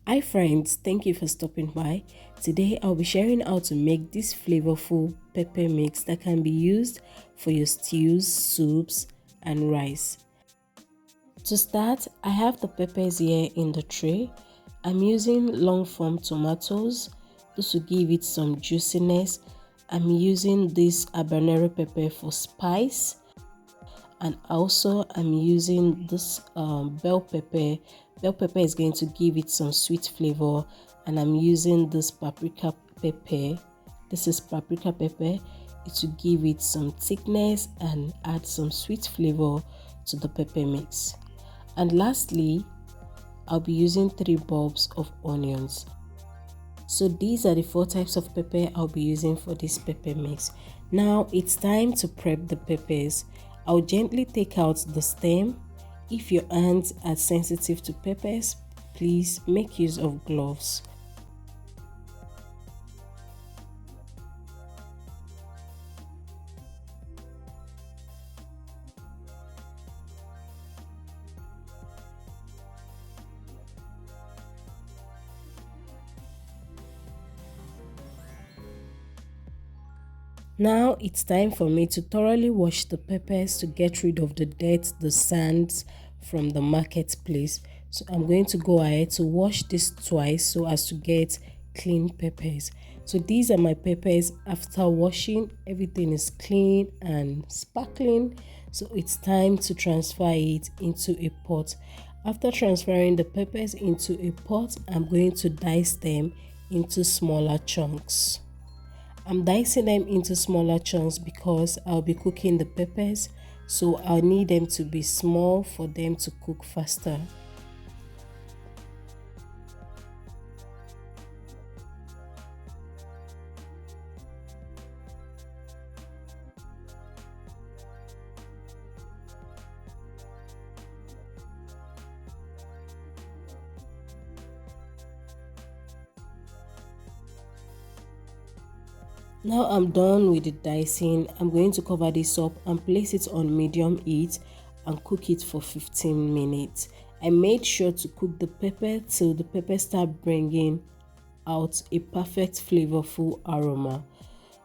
Hi friends, thank you for stopping by. Today I'll be sharing how to make this flavorful pepper mix that can be used for your stews, soups and rice. To start, I have the peppers here in the tray. I'm using long form tomatoes. This will give it some juiciness. I'm using this habanero pepper for spice, and also I'm using this bell pepper. Bell pepper is going to give it some sweet flavor, and I'm using this paprika pepper. This is paprika pepper. It will give it some thickness and add some sweet flavor to the pepper mix. And lastly, I'll be using 3 bulbs of onions. So these are the 4 types of pepper I'll be using for this pepper mix. Now it's time to prep the peppers. I'll gently take out the stem. If your hands are sensitive to peppers, please make use of gloves. Now it's time for me to thoroughly wash the peppers to get rid of the dirt, the sands from the marketplace. So I'm going to go ahead to wash this twice so as to get clean peppers. So these are my peppers after washing. Everything is clean and sparkling. So it's time to transfer it into a pot. After transferring the peppers into a pot, I'm going to dice them into smaller chunks. I'm dicing them into smaller chunks because I'll be cooking the peppers, so I'll need them to be small for them to cook faster. Now I'm done with the dicing. I'm going to cover this up and place it on medium heat and cook it for 15 minutes. I made sure to cook the pepper till the pepper start bringing out a perfect flavorful aroma.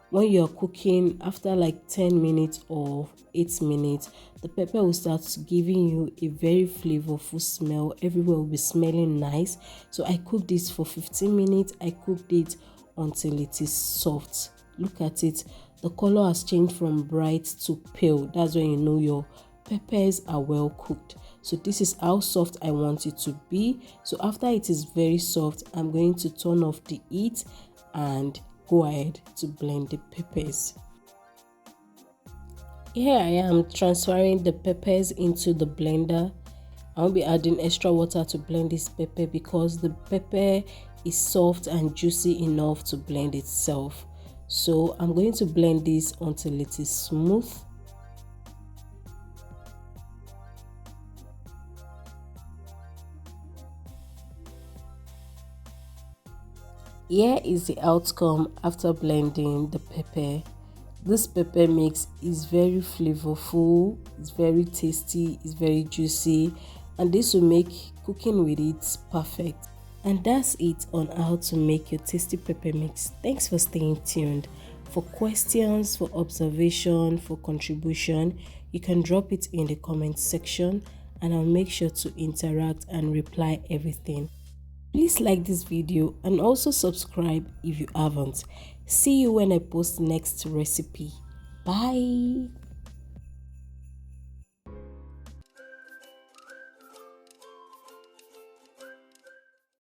When you're cooking, after like 10 minutes or 8 minutes, the pepper will start giving you a very flavorful smell. Everywhere will be smelling nice. So I cooked this for 15 minutes. I cooked it until it is soft. Look at it, the color has changed from bright to pale. That's when you know your peppers are well cooked. So this is how soft I want it to be. So after it is very soft, I'm going to turn off the heat and go ahead to blend the peppers. Here I am transferring the peppers into the blender. I won't be adding extra water to blend this pepper because the pepper is soft and juicy enough to blend itself. So I'm going to blend this until it is smooth. Here is the outcome after blending the pepper. This pepper mix is very flavorful, it's very tasty, it's very juicy, and this will make cooking with it perfect. And that's it on how to make your tasty pepper mix. Thanks for staying tuned. For questions, for observation, for contribution, you can drop it in the comment section and I'll make sure to interact and reply everything. Please like this video and also subscribe if you haven't. See you when I post next recipe. Bye.